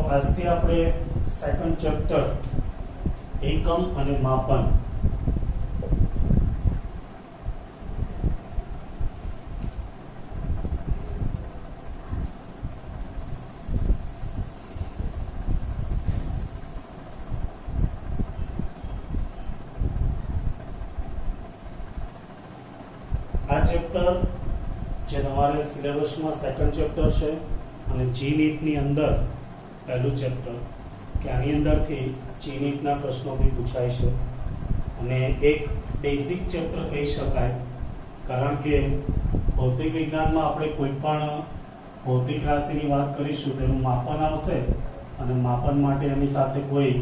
આજથી આપણે second chapter એકમ અને માપન આ ચેપ્ટર જે તમારે સિલેબસમાં સેકન્ડ ચેપ્ટર છે અને જી નીટની અંદર પહેલું ચેપ્ટર કે આની અંદરથી જી નીટના પ્રશ્નો બી પૂછાય છે અને એક બેઝિક ચેપ્ટર કહી શકાય, કારણ કે ભૌતિક વિજ્ઞાનમાં આપણે કોઈ પણ ભૌતિક રાશિની વાત કરીશું તેનું માપન આવશે અને માપન માટે એની સાથે કોઈ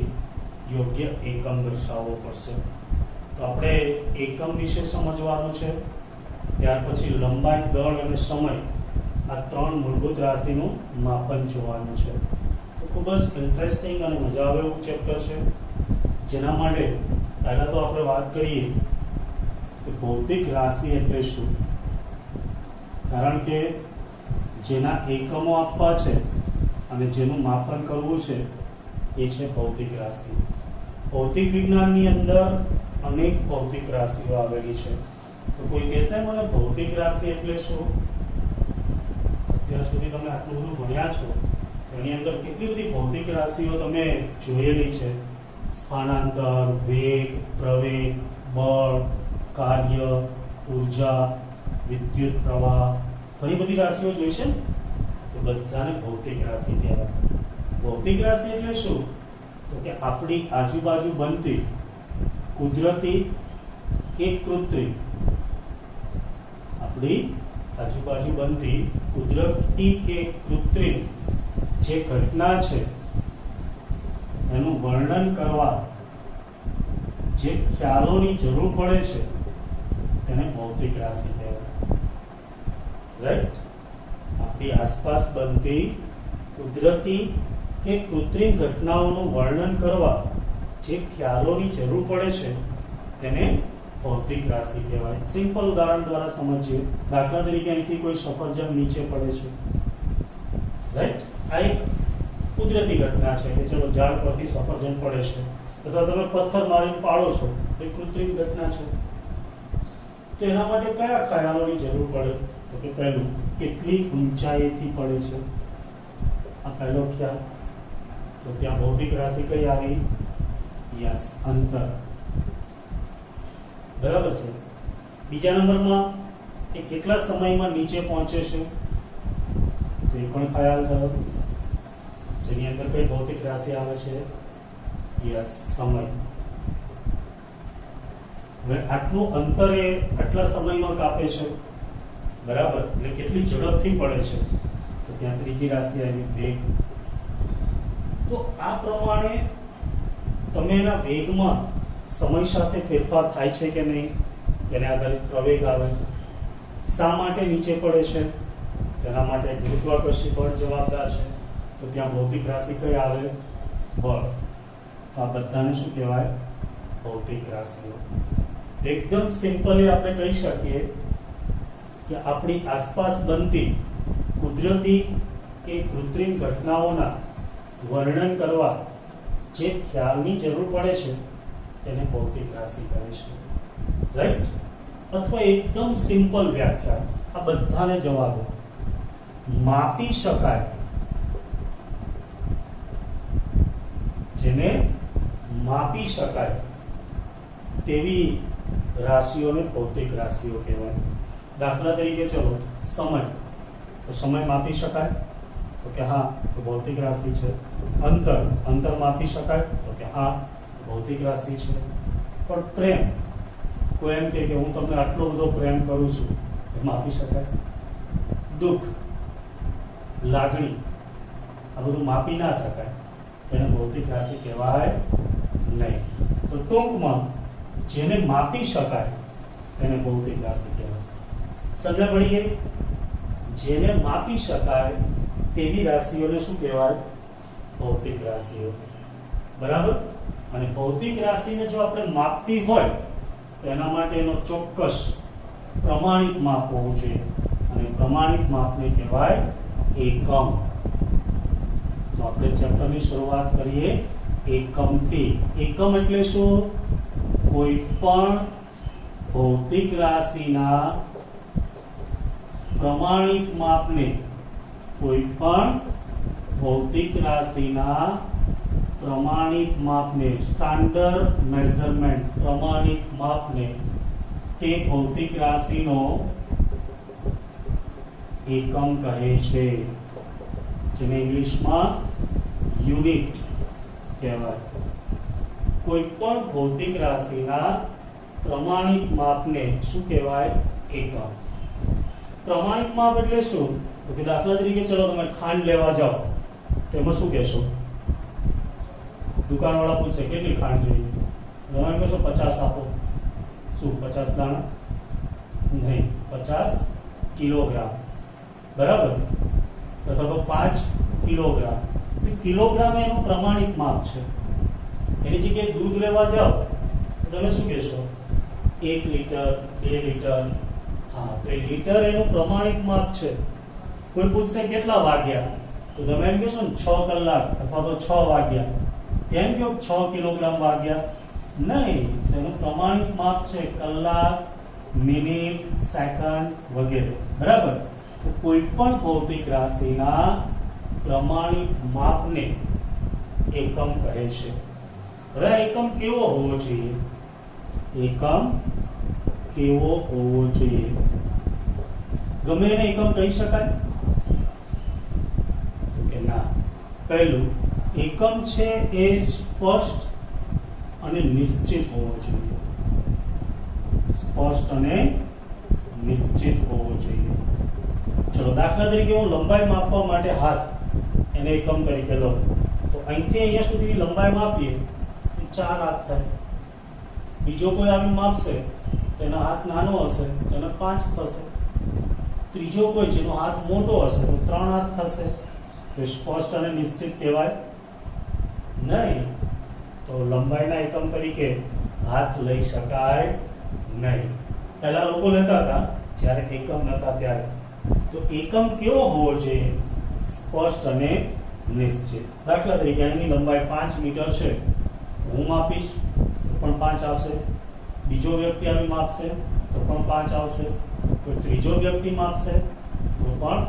યોગ્ય એકમ દર્શાવવો પડશે. તો આપણે એકમ વિશે સમજવાનું છે, ત્યાર પછી લંબાઈ, દળ અને સમય આ ત્રણ મૂળભૂત રાશિનું માપન જોવાનું છે. તો ખૂબ જ ઇન્ટરેસ્ટિંગ અને મજા આવે એવું ચેપ્ટર છે, જેના માટે પહેલાં તો આપણે વાત કરીએ કે ભૌતિક રાશિ એટલે શું. કારણ કે જેના એકમો આપવા છે અને જેનું માપન કરવું છે એ છે ભૌતિક રાશિ. ભૌતિક વિજ્ઞાનની અંદર અનેક ભૌતિક રાશિઓ આવેલી છે. તો કોઈ કહેશે મને ભૌતિક રાશિ એટલે શું? અત્યાર સુધી તમે આટલું બધું ભણ્યા છો તો એની અંદર કેટલી બધી ભૌતિક રાશિઓ તમે જોયેલી છે. સ્થાનાંતર, વેગ, પ્રવેગ, બળ, કાર્ય, ઉર્જા, વિદ્યુત પ્રવાહ, ઘણી બધી રાશિઓ જોઈ છે. તો બધાને ભૌતિક રાશિ કહેવાય. ભૌતિક રાશિ એટલે શું? તો કે આપણી આજુબાજુ બનતી કુદરતી કે કૃત્રિમ, આપણી આજુબાજુ બનતી કુદરતી કે કૃત્રિમ જે ઘટના છે એનું વર્ણન કરવા જે ખ્યાલોની જરૂર પડે છે તેને ભૌતિક રાશિ કહેવાય. રાઈટ? આપણી આસપાસ બનતી કુદરતી કે કૃત્રિમ ઘટનાઓનું વર્ણન કરવા જે ખ્યાલોની જરૂર પડે છે તેને ભૌતિક રાશિ કહેવાય. સિમ્પલ ઉદાહરણ દ્વારા સમજીએ. દાખલા તરીકે અહીંથી કોઈ સફરજન નીચે પડે છે, રાઈટ? આ એક કુદરતી ઘટના છે કે ચલો ઝાડ પરથી સફરજન પડે છે, અથવા તમે પથ્થર મારીને પાડો છો, એ કૃત્રિમ ઘટના છે. તો એના માટે કયા ખ્યાલોની જરૂર પડે? તો કે પહેલું, કેટલી ઊંચાઈથી પડે છે, આ પહેલો ખ્યાલ. તો ત્યાં ભૌતિક રાશિ કઈ આવી? યસ, અંતર. બરાબર છે. બીજા નંબરમાં એ કેટલા સમયમાં નીચે પહોંચે છે, તો એ પણ ખ્યાલ થયો, જેની અંદર કઈ ભૌતિક રાશિ આવે છે? યસ, સમય. હવે આટલું અંતર એ આટલા સમયમાં કાપે છે, બરાબર, એટલે કેટલી ઝડપથી પડે છે, તો ત્યાં ત્રીજી રાશિ આવી, વેગ. તો આ પ્રમાણે તમે એના વેગમાં સમય સાથે ફેરફાર થાય છે કે નહીં તેને આધારિત પ્રવેગ આવે. શા માટે નીચે પડે છે? તેના માટે ગુરુત્વાકર્ષી બળ જવાબદાર છે, તો ત્યાં ભૌતિક રાશિ કઈ આવે? બળ. તો આ બધાને શું કહેવાય? ભૌતિક રાશિઓ. એકદમ સિમ્પલી આપણે કહી શકીએ કે આપણી આસપાસ બનતી કુદરતી કે કૃત્રિમ ઘટનાઓના વર્ણન કરવા જે ખ્યાલની જરૂર પડે છે તેને ભૌતિક રાશિ કહે છે. રાઈટ? અથવા એકદમ સિમ્પલ વ્યાખ્યા, આ બધાને જવાબો. માપી શકાય, જેને માપી શકાય તેવી રાશિઓને ભૌતિક રાશિઓ કહેવાય. દાખલા તરીકે ચલો સમય, તો સમય માપી શકાય? તો કે હા, તો ભૌતિક રાશિ છે. અંતર, અંતર માપી શકાય? તો કે હા, ભૌતિક રાશિ છે. પણ પ્રેમ, કોઈ એમ કે હું તમને આટલો બધો પ્રેમ કરું છું, એ માપી શકાય? દુઃખ, લાગણી, આ બધું માપી ના શકાય, તેને ભૌતિક રાશિ કહેવાય નહીં. તો ટૂંકમાં જેને માપી શકાય તેને ભૌતિક રાશિ કહેવાય. સમજ પડી ગઈ? જેને માપી શકાય તેવી રાશિઓને શું કહેવાય? ભૌતિક રાશિઓ. બરાબર? અને ભૌતિક રાશિને જો આપણે માપવી હોય તો એના માટે એનો ચોક્કસ પ્રમાણિત માપ હોવું જોઈએ, અને પ્રમાણિત માપને કહેવાય એકમ. તો આપણે ચેપ્ટરની શરૂઆત કરીએ એકમથી. એકમ એટલે શું? કોઈ પણ ભૌતિક રાશિના પ્રમાણિત માપને, કોઈ પણ ભૌતિક રાશિના પ્રમાણિત માપને, સ્ટાન્ડર્ડ મેઝરમેન્ટ, પ્રમાણિત માપને તે ભૌતિક રાશિનો એકમ કહે છે, જેને ઇંગ્લિશમાં યુનિટ કહેવાય. કોઈ પણ ભૌતિક રાશિના પ્રમાણિત માપને શું કહેવાય? એકમ. પ્રમાણિત માપ એટલે શું? તો કે દાખલા તરીકે ચલો તમે ખાંડ લેવા જાઓ, તેમાં શું કહેશો? દુકાનવાળા પૂછે કેટલી ખાંડ જોઈએ, તમે કહેશો 50 આપો. શું 50 દાણા? નહીં, 50 કિલોગ્રામ, બરાબર? અથવા તો 5 કિલોગ્રામ. તો કિલોગ્રામ એનું પ્રમાણિત માપ છે. એની જગ્યાએ દૂધ લેવા જાઓ તો તમે શું કહેશો? 1 લીટર, 2 લીટર. હા, તો એ લીટર એનું પ્રમાણિત માપ છે. કોઈ પૂછશે કેટલા વાગ્યા, તો તમે એમ કહેશો ને 6 કલાક અથવા તો 6 વાગ્યા. એમ કહો 6 કિલોગ્રામ વાગ્યા? નહીં, તેનું પ્રમાણિત માપ છે કલાક, મિનિટ, સેકન્ડ વગેરે, બરાબર? તો કોઈ પણ ભૌતિક રાશિના પ્રમાણિત માપને એકમ કહે છે. હવે એકમ કેવો હોવો જોઈએ? એકમ કેવો હોવો જોઈએ? ગમે એને એકમ કહી શકાય? તો કે ના. પહેલું, એકમ છે એ સ્પષ્ટ અને નિશ્ચિત હોવો જોઈએ. સ્પષ્ટ અને નિશ્ચિત હોવો જોઈએ. ચલો દાખલા તરીકે હું લંબાઈ માપવા માટે હાથ, એને એકમ તરીકે લો, તો અહીંથી અહીંયા સુધીની લંબાઈ માપીએ તો 4 હાથ થાય. બીજો કોઈ આવી માપશે તો એનો હાથ નાનો હશે તો એને 5 થશે. ત્રીજો કોઈ જેનો હાથ મોટો હશે તો 3 હાથ થશે. તો સ્પષ્ટ અને નિશ્ચિત કહેવાય નહીં. તો લંબાઈના એકમ તરીકે હાથ લઈ શકાય નહીં. પહેલા લોકો લેતા હતા જ્યારે એકમ નહોતા ત્યારે. તો એકમ કેવો હોવો જોઈએ? સ્પષ્ટ અને નિશ્ચિત. દાખલા તરીકે અહીંની લંબાઈ 5 મીટર છે, હું માપીશ તો પણ 5 આવશે. બીજો વ્યક્તિ આવી માપશે તો પણ 5 આવશે. કોઈ ત્રીજો વ્યક્તિ માપશે તો પણ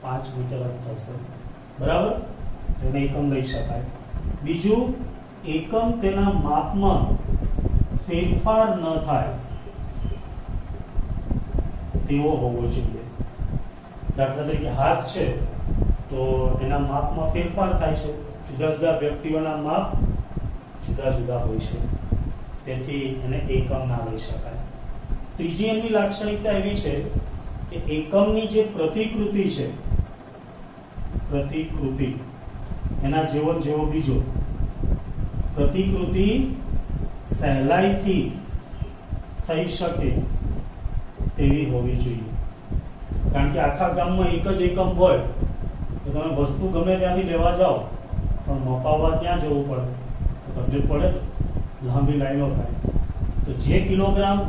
5 મીટર જ થશે, બરાબર? એને એકમ લઈ શકાય. બીજું, એકમ તેના માપમાં ફેરફાર ન થાય તેવો હોવો જોઈએ. દાખલા તરીકે હાથ છે તો એના માપમાં ફેરફાર થાય છે. જુદા જુદા વ્યક્તિઓના માપ જુદા જુદા હોય છે, તેથી એને એકમ ના લઈ શકાય. ત્રીજી એની લાક્ષણિકતા એવી છે કે એકમની જે પ્રતિકૃતિ છે, પ્રતિકૃતિ એના જેવો જેવો બીજો, પ્રતિકૃતિ સહેલાઈથી થઈ શકે તેવી હોવી જોઈએ. કારણ કે આખા ગામમાં એક જ એકમ હોય તો તમે વસ્તુ ગમે ત્યાંથી લેવા જાઓ પણ મપાવવા ત્યાં જવું પડે તો તકલીફ પડે, લાંબી લાઈનો થાય. તો જે કિલોગ્રામ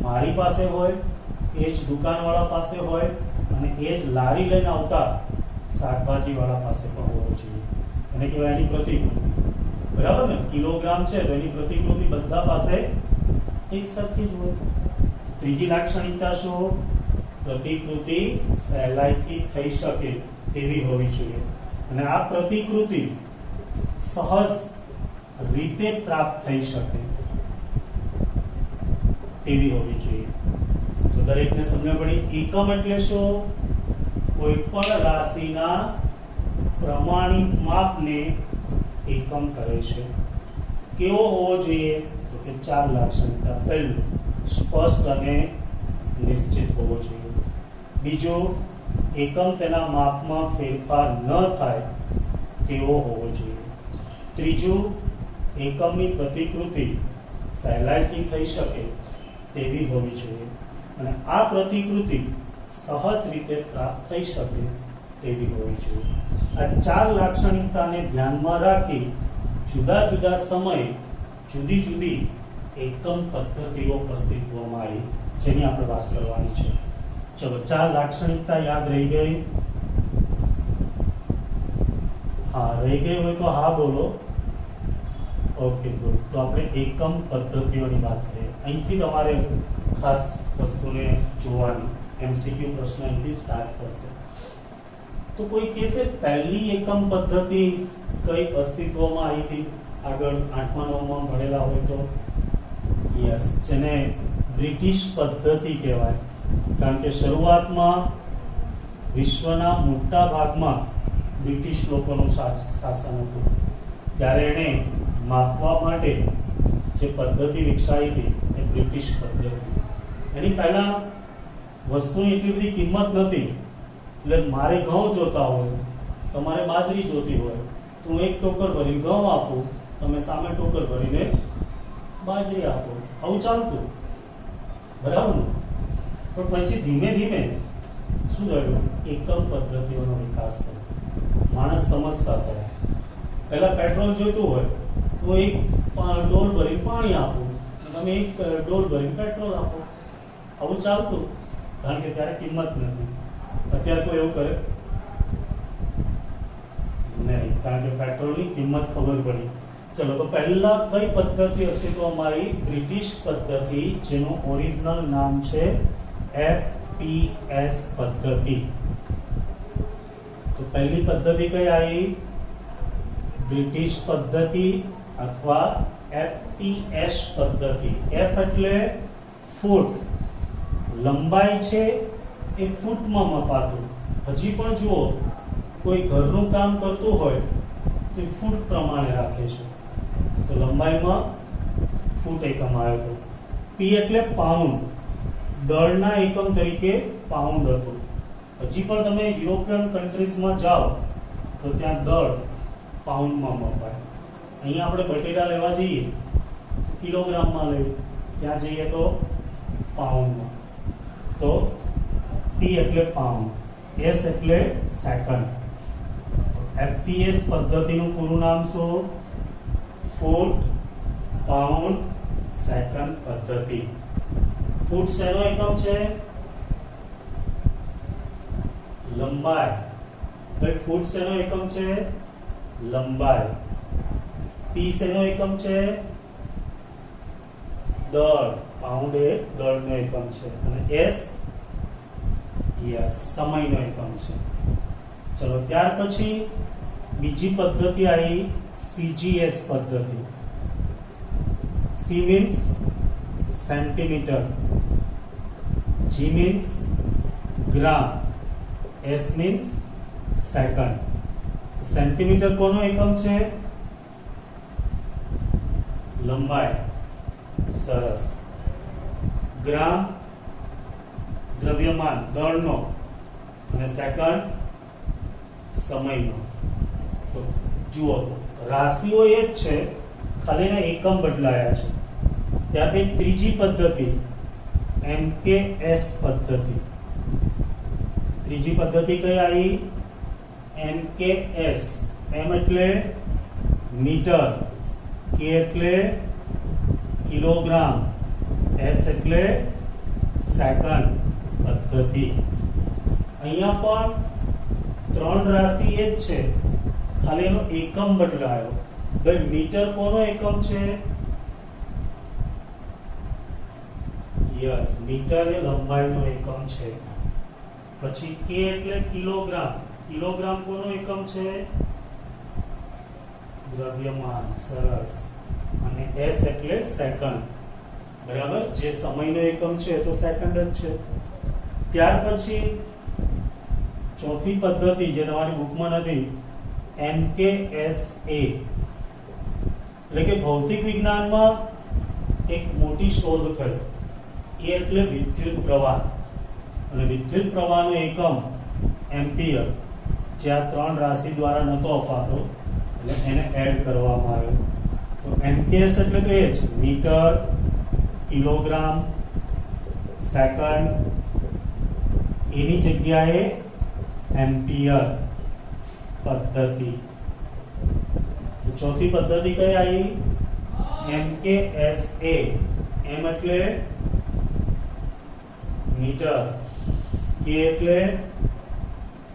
મારી પાસે હોય એ જ દુકાનવાળા પાસે હોય અને એ જ લારી લઈને આવતા શાકભાજીવાળા પાસે પણ હોવો જોઈએ. એને કહેવાય એની પ્રતિકૃતિ, બરાબર ને? કિલોગ્રામ છે તો એની પ્રતિકૃતિ બધા પાસે એક સરખી જ હોય. ત્રીજી લાક્ષણિકતા શું? પ્રતિકૃતિ સહેલાઈથી થઈ શકે તેવી હોવી જોઈએ. અને આ પ્રતિકૃતિ સહજ રીતે પ્રાપ્ત થઈ શકે તેવી હોવી જોઈએ. તો દરેકને સમજ પડી. એકમ એટલે શું? કોઈ પણ રાશિના પ્રમાણિત માપને એકમ કહે છે. કેવો હોવો જોઈએ? તો કે 4 લાક્ષણિકતા. પહેલું, સ્પષ્ટ અને નિશ્ચિત હોવો જોઈએ. બીજું, એકમ તેના માપમાં ફેરફાર ન થાય તેવો હોવો જોઈએ. ત્રીજું, એકમની પ્રતિકૃતિ સહેલાઈથી થઈ શકે તેવી હોવી જોઈએ. અને આ પ્રતિકૃતિ સહજ રીતે પ્રાપ્ત થઈ શકે તેવી હોવી જોઈએ. આ 4 લાક્ષણિકતાને ધ્યાનમાં રાખી જુદા જુદા સમયે જુદી જુદી એકમ પદ્ધતિઓ અસ્તિત્વમાં આવી, જેની આપણે વાત કરવાની છે. ચલો, 4 લાક્ષણિકતા યાદ રહી ગઈ? હા, રહી ગઈ હોય તો હા બોલો. Okay good. તો આપણે એકમ પદ્ધતિઓની વાત કરીએ. અહીંથી તમારે ખાસ વસ્તુને જોવાની. એમસીક્યુ પ્રશ્ન અહીંથી સ્ટાર્ટ થશે. તો કોઈ કહેશે પહેલી એકમ પદ્ધતિ કઈ અસ્તિત્વમાં આવી હતી? આગળ 8મા 9માં ભણેલા હોય તો યસ, જેને બ્રિટિશ પદ્ધતિ કહેવાય. કારણ કે શરૂઆતમાં વિશ્વના મોટા ભાગમાં બ્રિટિશ લોકોનું શાસન હતું. ત્યારે એણે માપવા માટે જે પદ્ધતિ વિકસાવી હતી એ બ્રિટિશ પદ્ધતિ. એની પહેલા વસ્તુની એટલી બધી કિંમત નથી. એટલે મારે ઘઉં જોતા હોય, તમારે બાજરી જોતી હોય, તો હું એક ટોકર ભરીને ઘઉં આપું, તમે સામે ટોકર ભરીને બાજરી આપો. આવું ચાલતું, બરાબર ને? પણ પછી ધીમે ધીમે શું થયું? એકમ પદ્ધતિઓનો વિકાસ થયો. માણસ સમજતા થયા. પહેલા પેટ્રોલ જોઈતું હોય તો એક ડોલ ભરીને પાણી આપો, તમે એક ડોલ ભરીને પેટ્રોલ આપો. આવું ચાલતું, કારણ કે ત્યારે કિંમત નથી. અત્યારે કોઈ એવું કરે નહીં, કારણ કે પેટ્રોલની કિંમત ખબર પડી. ચલો, તો પહેલા કઈ પદ્ધતિ અસ્તિત્વમાં આવી? બ્રિટિશ પદ્ધતિ, જેનું ઓરિજિનલ નામ છે FPS પદ્ધતિ. તો પહેલી પદ્ધતિ કઈ આવી? બ્રિટિશ પદ્ધતિ અથવા FPS પદ્ધતિ. F એટલે ફૂટ, લંબાઈ છે એ ફૂટમાં મપાતું. હજી પણ જુઓ, કોઈ ઘરનું કામ કરતું હોય તો એ ફૂટ પ્રમાણે રાખે છે. તો લંબાઈમાં ફૂટ એકમ આવ્યો હતો. P એટલે પાઉન્ડ, દળના એકમ તરીકે પાઉન્ડ હતું. હજી પણ તમે યુરોપિયન કન્ટ્રીઝમાં જાઓ તો ત્યાં દળ પાઉન્ડમાં મપાય. અહીંયા આપણે બટેટા લેવા જઈએ કિલોગ્રામમાં લઈએ, ત્યાં જઈએ તો પાઉન્ડમાં. તો P એટલે પાઉન્ડ, S એટલે સેકન્ડ. FPS પદ્ધતિનું પૂરું નામ શું? ફૂટ પાઉન્ડ સેકન્ડ પદ્ધતિ. ફૂટ શેનો એકમ છે? લંબાઈ. ભાઈ, ફૂટ શેનો એકમ છે? લંબાઈ. P શેનો એકમ છે? દળ. પાઉન્ડ એ દળનો એકમ છે. અને S યસ, સમયનો એકમ છે. ચલો, ત્યાર પછી બીજી પદ્ધતિ આવી CGS પદ્ધતિ. C means centimetre, G means gram, S means second. Centimetre કોનો એકમ છે? લંબાઈ. સરસ. ગ્રામ દ્રવ્યમાન, દળનો, અને સેકન્ડ સમયનો. તો જુઓ, રાશિઓ એ જ છે, ખાલી એના એકમ બદલાયા છે. ત્યાર પછી ત્રીજી પદ્ધતિ MKS પદ્ધતિ. ત્રીજી પદ્ધતિ કઈ આવી? MKS. M એટલે મીટર, K એટલે કિલોગ્રામ, S એટલે સેકન્ડ પદ્ધતિ. અહીંયા પણ ત્રણ રાશિ એ જ છે, ખાલી એનો એકમ બદલાયો. ભાઈ, મીટર કોનો એકમ છે? યસ, મીટર એ લંબાઈનો એકમ છે. પછી K એટલે કિલોગ્રામ, કિલોગ્રામ કોનો એકમ છે? દ્રવ્યમાન. સરસ. અને S એટલે સેકન્ડ. બરાબર, જે સમયનો એકમ છે તો સેકન્ડ જ છે. ત્યાર પછી ચોથી પદ્ધતિ, જે તમારી બુકમાં નથી, MKSA. એટલે કે ભૌતિક વિજ્ઞાનમાં એક મોટી શોધ થઈ. એ એટલે વિદ્યુત પ્રવાહ. અને વિદ્યુત પ્રવાહનો એકમ એમ્પિયર, જે આ ત્રણ રાશિ દ્વારા નહોતો અપાતો, એટલે એને એડ કરવામાં આવ્યો. તો MKS એટલે તો એ જ, મીટર, કિલોગ્રામ, સેકન્ડ. એની જગ્યાએ એમ્પિયર પદ્ધતિ. તો ચોથી પદ્ધતિ કઈ આવી? MKSA. M એટલે મીટર, K એટલે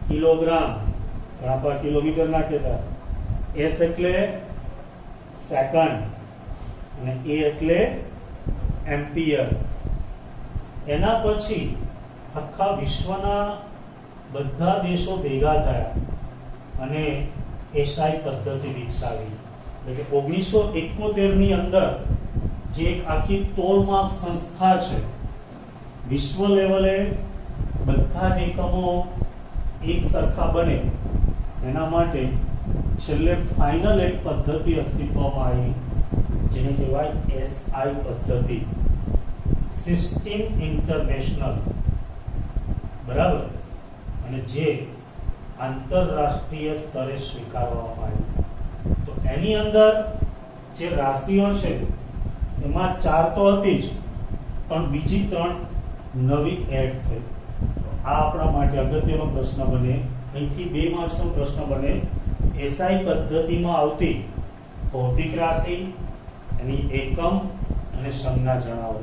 કિલોગ્રામ, પણ આપણે કિલોમીટર ના કહેતા, એસ એટલે સેકન્ડ અને એ એટલે એમ્પિયર. એના પછી આખા વિશ્વના બધા દેશો ભેગા થયા અને એસઆઈ પદ્ધતિ વિકસાવી. એટલે કે 1971 ની અંદર જે એક આખી તોલમાપ સંસ્થા છે, વિશ્વ લેવલે બધા જ એકમો એક સરખા બને એના માટે છેલ્લે ફાઇનલ એક પદ્ધતિ અસ્તિત્વમાં આવી જેને કહેવાય એસઆઈ પદ્ધતિ, સિસ્ટમ ઇન્ટરનેશનલ, બરાબર, અને જે આંતરરાષ્ટ્રીય સ્તરે સ્વીકારવામાં આવી. તો એની અંદર જે રાશિઓ છે એમાં 4 તો હતી જ, પણ બીજી 3 નવી એડ થઈ. આ આપણા માટે અગત્યનો પ્રશ્ન બને. અહીંથી 2 માર્ક્સનો પ્રશ્ન બને. એસઆઈ પદ્ધતિમાં આવતી ભૌતિક રાશિ, એની એકમ અને સંજ્ઞા જણાવો.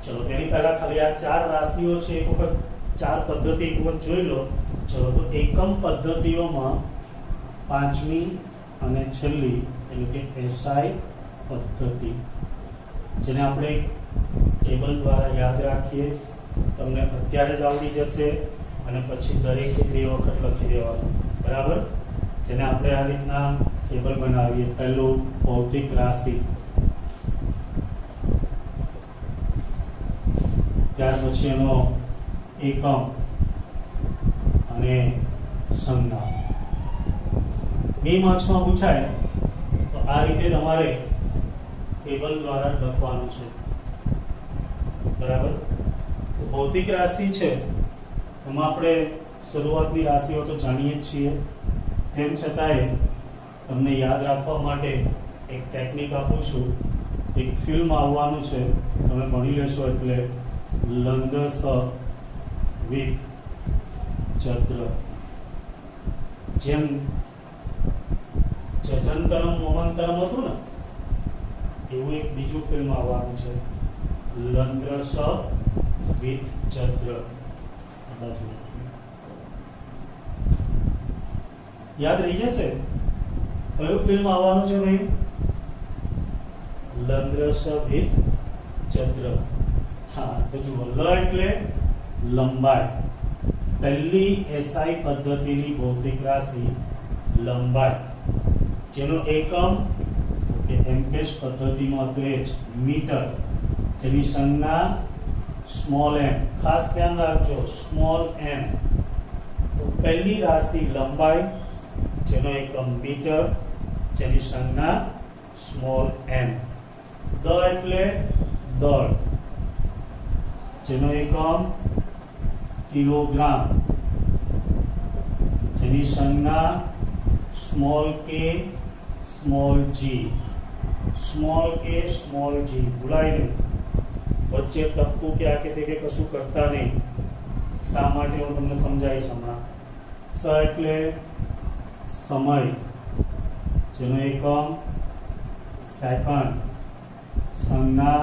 ચલો તેની પહેલા ખાલી આ 4 રાશિઓ છે એક વખત 4 પદ્ધતિ એક વખત જોઈ લો. ચલો તો એકમ પદ્ધતિઓમાં 5મી અને છેલ્લી એટલે કે એસઆઈ પદ્ધતિ, જેને આપણે ટેબલ દ્વારા યાદ રાખીએ. તમને અત્યારે જ આવડી જશે અને પછી દરેકે 2 વખત લખી દેવાનું, બરાબર. જેને આપણે આ રીતના ટેબલ બનાવીએ. પહેલું ભૌતિક રાશિ, ત્યાર પછી એનો એકમ અને સંજ્ઞા. 2 માર્ક્સમાં પૂછાય તો આ રીતે તમારે ટેબલ દ્વારા લખવાનું છે, બરાબર. તો ભૌતિક રાશિ છે એમાં આપણે શરૂઆતની રાશિઓ તો જાણીએ જ છીએ. તેમ છતાંય તમને યાદ રાખવા માટે એક ટેકનિક આપું છું. એક ફિલ્મ આવવાનું છે, તમે ભણી લેશો. એટલે લંદસ વિથ ચંદ્ર, જેમ જજંતરમ મોમંતરમ હતું ને, એવું એક બીજું ફિલ્મ આવવાનું છે, લંદ્રસ વિથ ચંદ્ર. યાદ રહી જશે કયું ફિલ્મ આવવાનું છે ભાઈ? લંદ્રસ વિથ ચંદ્ર. હા, તો જુઓ, લ એટલે લંબાઈ. પહેલી એસઆઈ પદ્ધતિની ભૌતિક રાશિ લંબાઈ, જેનો એકમ કે એમકેશ પદ્ધતિમાં તો એ જ મીટર, જેની સંજ્ઞા સ્મોલ એમ. ખાસ ધ્યાન રાખજો, સ્મોલ એમ. તો પહેલી રાશિ લંબાઈ, જેનો એકમ મીટર, જેની સંજ્ઞા સ્મોલ એમ. દ એટલે દળ, જેનો એકમ કિલોગ્રામ, જેની સંજ્ઞા સ્મોલ કે સ્મોલ જી. સ્મોલ કે સ્મોલ જી ભૂલાય નહીં. વચ્ચે ટપકું કે આ કે તે કે કશું કરતા નહીં. શા માટે હું તમને સમજાવીશ હમણાં. સ એટલે સમય, જેનો એકમ સેકન્ડ, સંજ્ઞા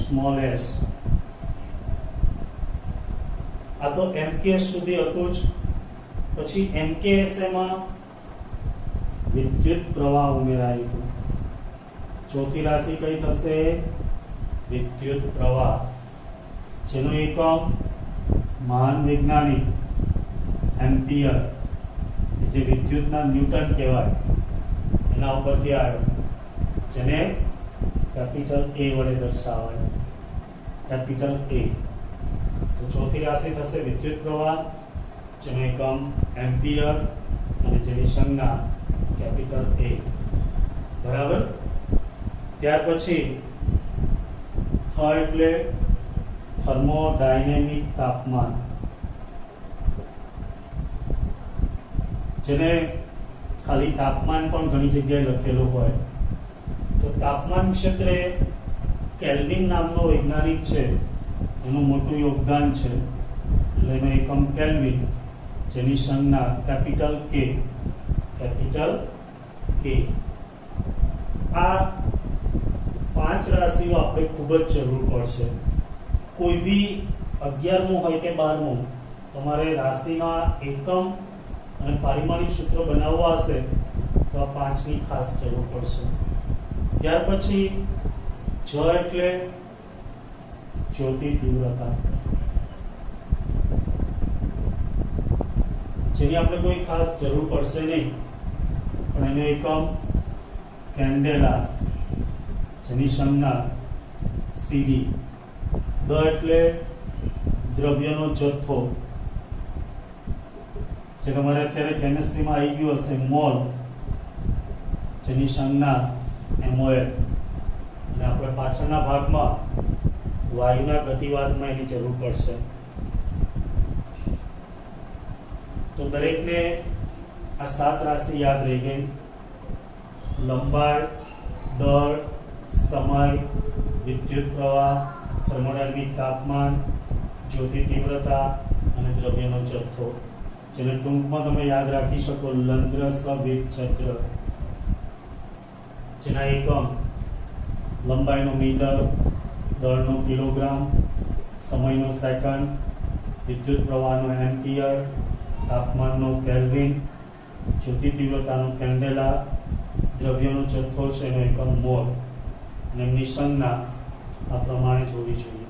સ્મોલ એસ. આ તો એમકેએસ સુધી હતું જ. પછી એમકેએસ માં વિદ્યુત પ્રવાહ ઉમેરાયું હતું. ચોથી રાશિ કઈ થશે? વિદ્યુત પ્રવાહ, જેનો એકમ મહાન વૈજ્ઞાનિક એમ્પિયર, જે વિદ્યુતના ન્યૂટન કહેવાય, એના ઉપરથી આવ્યો, જેને કેપિટલ એ વડે દર્શાવાય, કેપિટલ એ. તો ચોથી રાશિ થશે વિદ્યુત પ્રવાહ, જેનો એકમ એમ્પિયર અને જેની સંજ્ઞા કેપિટલ એ, બરાબર. ત્યાર પછી થ એટલે થર્મોડાયનેમિક તાપમાન, જેને ખાલી તાપમાન પણ ઘણી જગ્યાએ લખેલું હોય. તો તાપમાન ક્ષેત્રે કેલ્વિન નામનો વૈજ્ઞાનિક છે, એનું મોટું યોગદાન છે. એટલે એનો એકમ કેલ્વિન, જેની સંજ્ઞા કેપિટલ કે, કેપિટલ કે. આ 5 રાશિઓ આપણે ખૂબ જ જરૂર પડશે. કોઈ બી 11મું હોય કે 12મું, તમારે રાશિના એકમ અને પારિમાણિક સૂત્રો બનાવવા હશે તો તો આ 5 ની ખાસ જરૂર પડશે. ત્યાર પછી જ એટલે જ્યોતિ તીવ્રતા, જેની આપણે કોઈ ખાસ જરૂર પડશે નહીં, પણ એનો એકમ કેન્ડેલા, જેની સંજ્ઞા સીડી. દ એટલે દ્રવ્યનો જથ્થો, જે તમારે અત્યારે કેમિસ્ટ્રીમાં આવી ગયું હશે, મોલ, જેની સંજ્ઞા MOL. અને આપણે પાછળના ભાગમાં વાયુના ગતિવાદમાં એની જરૂર પડશે. તો દરેકને આ 7 રાશિ યાદ રહી ગઈ. લંબાઈ, દળ, સમય, વિદ્યુત પ્રવાહ, થર્મોડાયનેમિક તાપમાન, જ્યોતિ તીવ્રતા અને દ્રવ્યનો જથ્થો, જેને ટૂંકમાં તમે યાદ રાખી શકો લંદ્ર સવેગ ચક્ર, જેના એકમ લંબાઈનો મીટર, દળનો કિલોગ્રામ, સમયનો સેકન્ડ, વિદ્યુત પ્રવાહનો એમ્પિયર, તાપમાનનો કેલ્વિન, જ્યોતિ તીવ્રતાનો કેન્ડેલા, દ્રવ્યનો જથ્થો છે એનો એકમ મોલ. અને એમની સંજ્ઞા આ પ્રમાણે જોવી જોઈએ.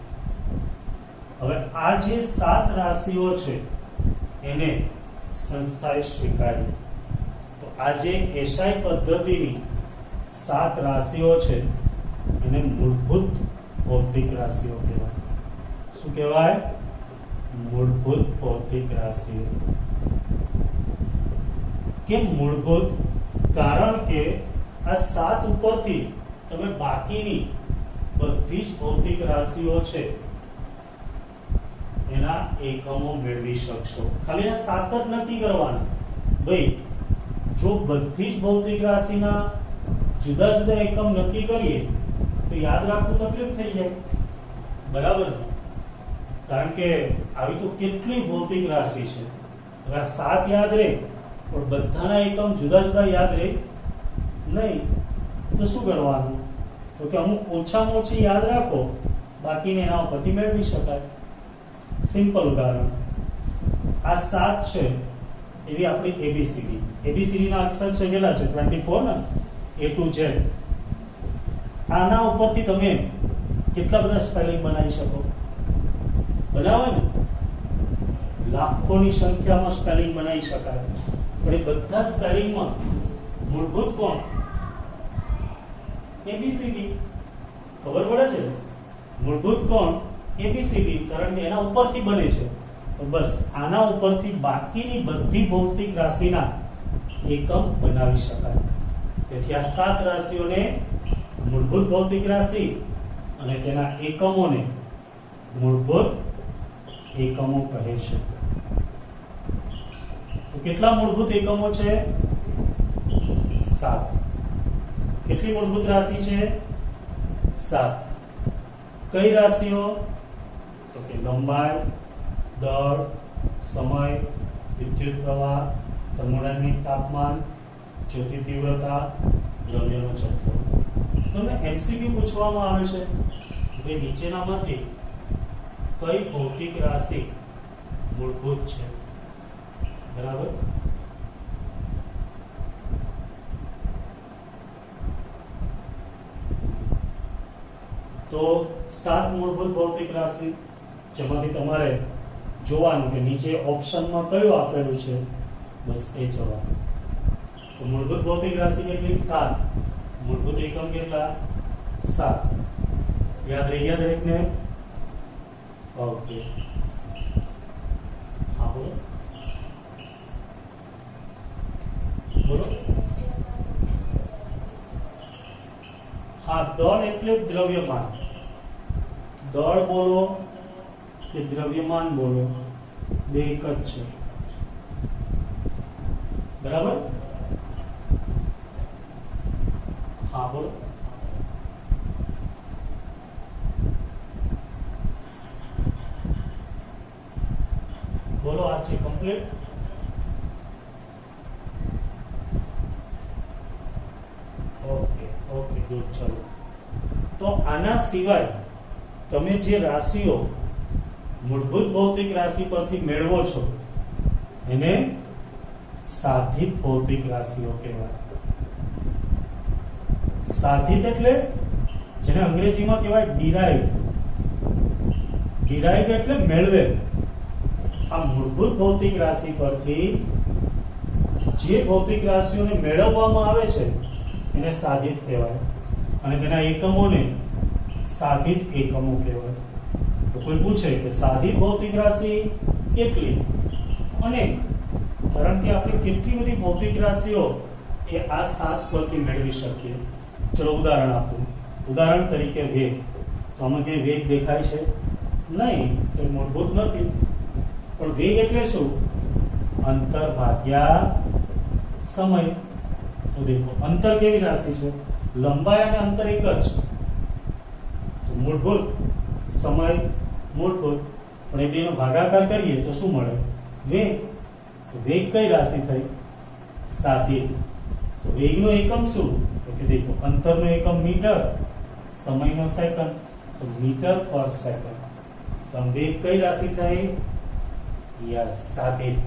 હવે આ જે 7 રાશિઓ છે એને સંસ્થાએ સ્વીકારી. તો આ જે એસઆઈ પદ્ધતિની 7 રાશિઓ છે એને મૂળભૂત ભૌતિક રાશિઓ કહેવાય. શું કહેવાય? મૂળભૂત ભૌતિક રાશિઓ. કેમ મૂળભૂત? કારણ કે આ 7 ઉપરથી તમે બાકીની બધી જ ભૌતિક રાશિઓ છે એના એકમો મેળવી શકશો. ખાલી આ 7 જ નક્કી કરવાના. ભાઈ, જો બધી જ ભૌતિક રાશિના જુદા જુદા એકમ નક્કી કરીએ તો યાદ રાખવું તકલીફ થઈ જાય, બરાબર ને? કારણ કે આવી તો કેટલી ભૌતિક રાશિ છે. હવે આ 7 યાદ રહે પણ બધાના એકમ જુદા જુદા યાદ રહે નહીં, તો શું કરવાનું? તો કે અમુક ઓછામાં ઓછી યાદ રાખો, બાકીને એના ઉપરથી મેળવી શકાય. સિમ્પલ ઉદાહરણ, આ 7 છે એવી આપણી એબીસીડી. એબીસીડી ના અક્ષર છે કેટલા છે? 24 ને, A to Z. આના ઉપરથી તમે કેટલા બધા સ્પેલિંગ બનાવી શકો? બનાવે ને, લાખોની સંખ્યામાં સ્પેલિંગ બનાવી શકાય. પણ એ બધા સ્પેલિંગમાં મૂળભૂત કોણ? એબીસીડી. ખબર પડે છે? મૂળભૂત કોણ? એબીસીડી. કારણ કે એના ઉપરથી બને છે. તો બસ આના ઉપરથી બાકીની બધી ભૌતિક રાશિના એકમ બનાવી શકાય. તેથી આ 7 રાશિઓને મૂળભૂત ભૌતિક રાશિ અને તેના એકમોને મૂળભૂત એકમો કહે છે. તો કેટલા મૂળભૂત એકમો છે? 7. કેટલી મૂળભૂત રાશિ છે? 7. કઈ રાશિઓ? તો કે લંબાઈ, દળ, સમય, વિદ્યુત પ્રવાહ, થર્મોડાયનેમિક તાપમાન, જ્યોતિ તીવ્રતા, દ્રવ્યનો જથ્થો. તમને MCQ પૂછવામાં આવે છે કે નીચેનામાંથી કઈ ભૌતિક રાશિ મૂળભૂત છે? બરાબર. તો 7 મૂળભૂત ભૌતિક રાશિ, જેમાંથી તમારે જોવાનું કે નીચે ઓપ્શનમાં કયું આપેલું છે, બસ એ જવાબ. તો મૂળભૂત ભૌતિક રાશિ કેટલી? 7. મૂળભૂત એકમ કેટલા? 7. યાદ રહી ગયા દરેકને? ઓકે. હા, બોલો બોલો. હા, દળ એટલે દ્રવ્યમાન. દળ બોલો કે દ્રવ્યમાન બોલો, બે એક જ છે, બરાબર? હા, બોલો. બોલો, આ છે કમ્પ્લીટ. Okay okay, good. ચલો, તો આના સિવાય તમે જે રાશિઓ મૂળભૂત ભૌતિક રાશિ પરથી મેળવો છો એને સાધિત ભૌતિક રાશિઓ કહેવાય. સાધિત એટલે જેને અંગ્રેજીમાં કહેવાય ડિરાઇવ. ડિરાઇવ એટલે મેળવેલ. આ મૂળભૂત ભૌતિક રાશિ પરથી જે ભૌતિક રાશિઓને મેળવવામાં આવે છે એને સાધિત કહેવાય અને તેના એકમોને સાધિત એકમો કહેવાય. તો કોઈ પૂછે કે સાધિત ભૌતિક રાશિ કેટલી? અનેક. કારણ કે આપણે કેટલી બધી ભૌતિક રાશિઓ એ આ 7 પરથી મેળવી શકીએ. ચલો ઉદાહરણ આપું. ઉદાહરણ તરીકે વેગ. તો આમાં ક્યાંય વેગ દેખાય છે? નહીં, તો મૂળભૂત નથી. પણ વેગ એટલે શું? અંતર ભાગ્યા સમય. તો દેખો અંતર કેવી રાશિ છે? લંબાઈ અને અંતર એક જ. તો મૂળભૂત, સમય મૂળભૂત, પણ એ બેનો ભાગાકાર કરીએ તો શું મળે? વેગ. તો વેગ કઈ રાશિ થઈ? સાધિત. તો વેગનો એકમ શું? તો કે દેખો અંતરનો એકમ મીટર, સમયનો સેકન્ડ. તો મીટર પર સેકન્ડ. તો આમ વેગ કઈ રાશિ થઈ? યસ, સાધિત.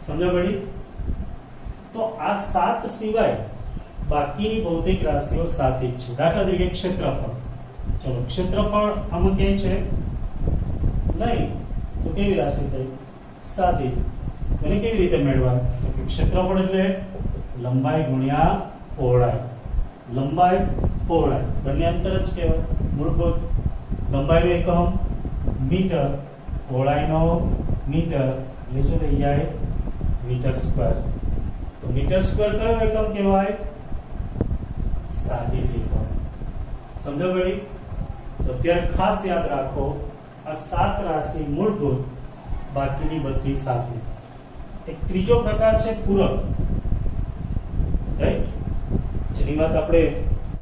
સમજ પડી? તો આ 7 સિવાય બાકીની ભૌતિક રાશિઓ સાધિત છે. દાખલા તરીકે ક્ષેત્રફળ. ચલો ક્ષેત્રફળ આમાં ક્યાંય છે? નહીં. તો કેવી રાશિ થઈ? સાધિત. એને કેવી રીતે મેળવાય? તો કે ક્ષેત્રફળ એટલે લંબાઈ ગુણ્યા પહોળાઈ. લંબાઈ પહોળાઈ બંને અંતર જ કહેવાય. મૂળભૂત લંબાઈનો એકમ મીટર, પહોળાઈનો મીટર, એટલે શું થઈ જાય? Metre square. તો મીટર સ્ક્વેર કયો એકમ કહેવાય? સાધિત એકમ. સમજો પડી? તો અત્યારે ખાસ યાદ રાખો આ 7 રાશિ મૂળભૂત, બાકીની બધી સાધિત. એક ત્રીજો પ્રકાર છે પૂરક. રાઈટ? જેની વાત આપણે